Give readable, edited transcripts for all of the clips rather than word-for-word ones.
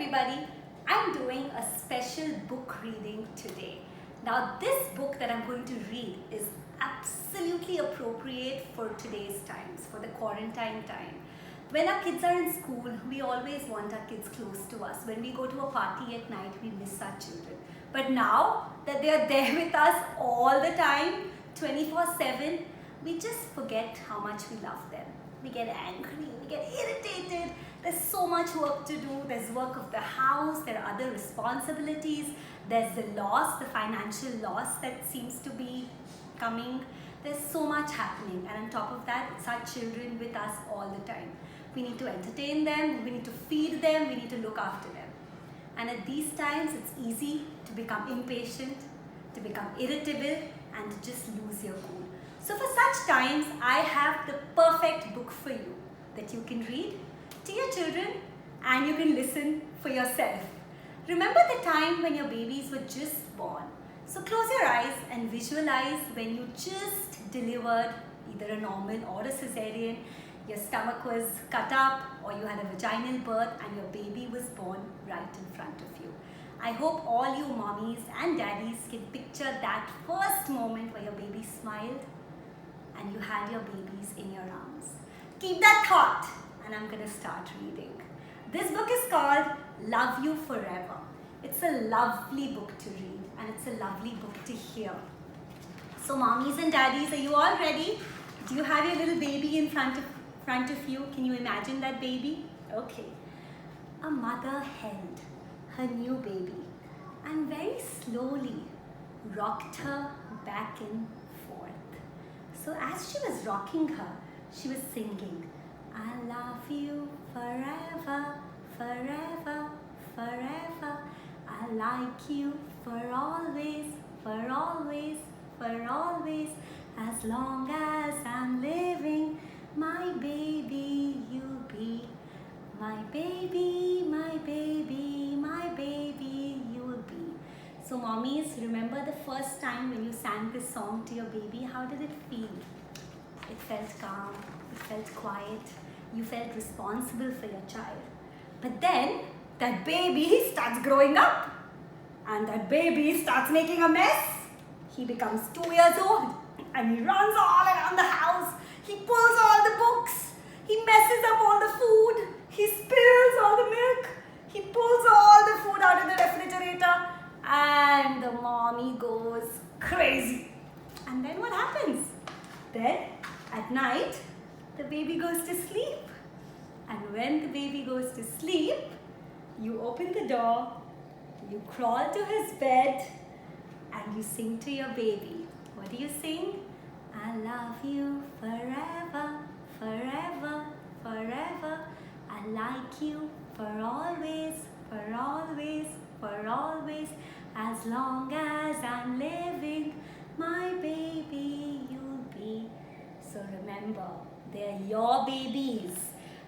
everybody. I'm doing a special book reading today. Now this book that I'm going to read is absolutely appropriate for today's times, for the quarantine time. When our kids are in school, we always want our kids close to us. When we go to a party at night, we miss our children. But now that they are there with us all the time, 24/7, we just forget how much we love them. We get angry, we get irritated. There's so much work to do. There's work of the house, there are other responsibilities. There's the loss, the financial loss that seems to be coming. There's so much happening, and on top of that, it's our children with us all the time. We need to entertain them, we need to feed them, we need to look after them. And at these times, it's easy to become impatient, to become irritable, and to just lose your cool. So for such times, I have the perfect book for you that you can read to your children and you can listen for yourself. Remember the time when your babies were just born. So close your eyes and visualize when you just delivered either a normal or a cesarean, your stomach was cut up, or you had a vaginal birth and your baby was born right in front of you. I hope all you mommies and daddies can picture that first moment where your baby smiled and you had your babies in your arms. Keep that thought, and I'm going to start reading. This book is called Love You Forever. It's a lovely book to read, and it's a lovely book to hear. So mommies and daddies, are you all ready? Do you have your little baby in front of you? Can you imagine that baby? Okay. A mother held her new baby and very slowly rocked her back and forth. So as she was rocking her, she was singing, I love you forever, forever, forever. I like you for always, for always, for always. As long as I'm living, my baby you'll be. My baby, my baby, my baby you'll be. So mommies, remember the first time when you sang this song to your baby, how did it feel? It felt calm, it felt quiet, you felt responsible for your child. But then that baby starts growing up and that baby starts making a mess. He becomes 2 years old and he runs all around the house. He pulls all the books. He messes up all the food. He spills all the milk. He pulls all the food out of the refrigerator and the mommy goes crazy. And then what happens? Then at night, the baby goes to sleep. And when the baby goes to sleep, you open the door, you crawl to his bed, and you sing to your baby. What do you sing? I love you forever, forever, forever. I like you for always, for always, for always. As long as I'm living, my baby you'll be. So remember, they're your babies.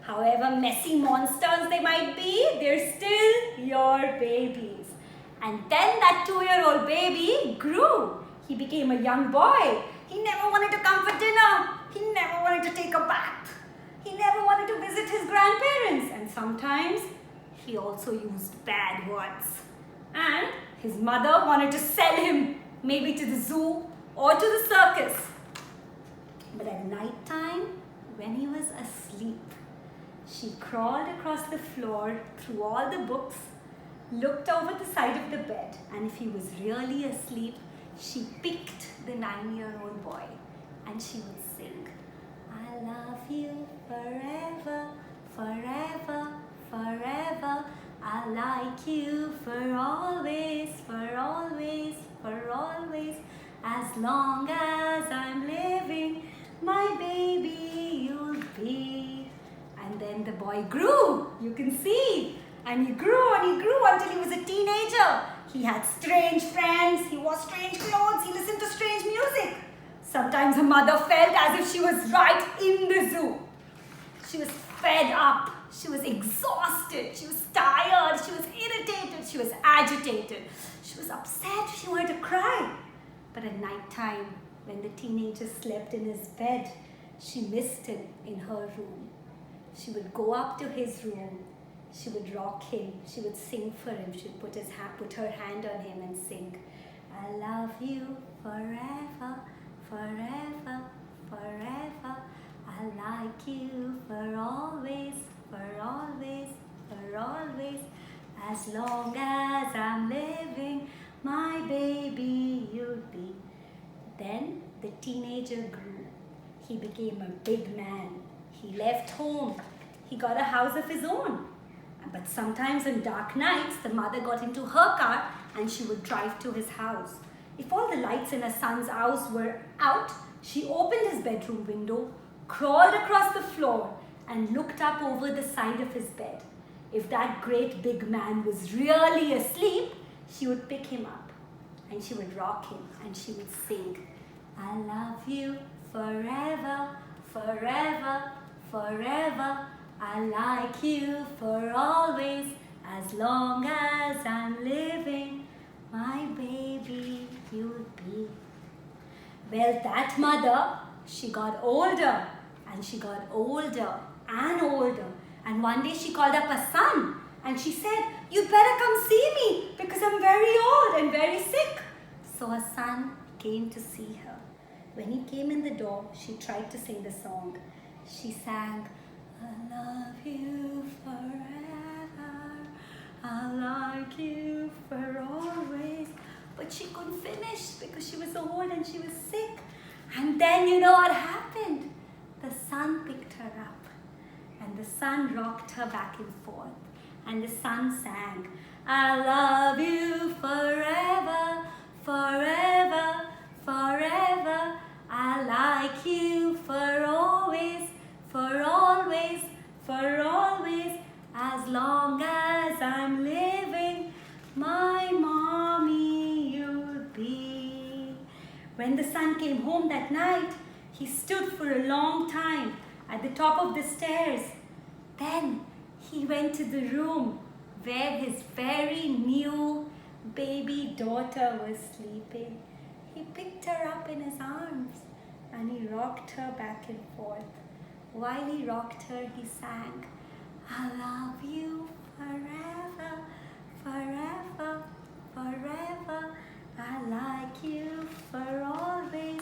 However messy monsters they might be, they're still your babies. And then that 2-year-old baby grew. He became a young boy. He never wanted to come for dinner. He never wanted to take a bath. He never wanted to visit his grandparents. And sometimes he also used bad words. And his mother wanted to sell him, maybe to the zoo or to the circus. But at night time, when he was asleep, she crawled across the floor through all the books, looked over the side of the bed, and if he was really asleep, she picked the 9-year-old boy and she would sing, I love you forever, forever, forever. I like you for always, for always, for always. As long as I'm living, my baby you'll be. And then the boy grew, you can see. And he grew until he was a teenager. He had strange friends, he wore strange clothes, he listened to strange music. Sometimes her mother felt as if she was right in the zoo. She was fed up, she was exhausted, she was tired, she was irritated, she was agitated, she was upset, she wanted to cry. But at night time, when the teenager slept in his bed, she missed him in her room. She would go up to his room, She would rock him. She would sing for him. She would put her hand on him and sing, I love you forever, forever, forever. I like you for always, for always, for always. As long as I'm living, my baby you'll be. Then the teenager grew. He became a big man. He left home. He got a house of his own. But sometimes on dark nights, the mother got into her car and she would drive to his house. If all the lights in her son's house were out, she opened his bedroom window, crawled across the floor and looked up over the side of his bed. If that great big man was really asleep, she would pick him up and she would rock him and she would sing, I love you forever, forever, forever. I like you for always, as long as I'm living, my baby you'll be. Well, that mother, she got older and she got older and older. And one day she called up her son and she said, you'd better come see me because I'm very old and very sick. So her son came to see her. When he came in the door, she tried to sing the song. She sang, I love you forever, I like you for always. But she couldn't finish because she was old and she was sick. And then you know what happened? The sun picked her up and the sun rocked her back and forth. And the sun sang, I love you forever, forever, forever. I like you for always, for always, for always. As long as I'm living, my mommy you'll be. When the son came home that night, he stood for a long time at the top of the stairs. Then he went to the room where his very new baby daughter was sleeping. He picked her up in his arms and he rocked her back and forth. While he rocked her, he sang, I love you forever, forever, forever. I like you for always,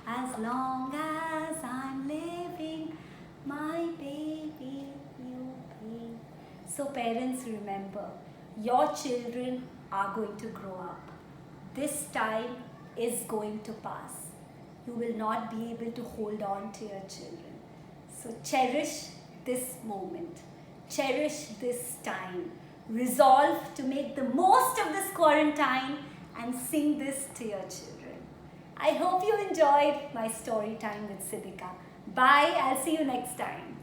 as long as I'm living, my baby you'll be. So parents, remember, your children are going to grow up. This time is going to pass. You will not be able to hold on to your children. So cherish this moment. Cherish this time. Resolve to make the most of this quarantine and sing this to your children. I hope you enjoyed my story time with Sidhika. Bye. I'll see you next time.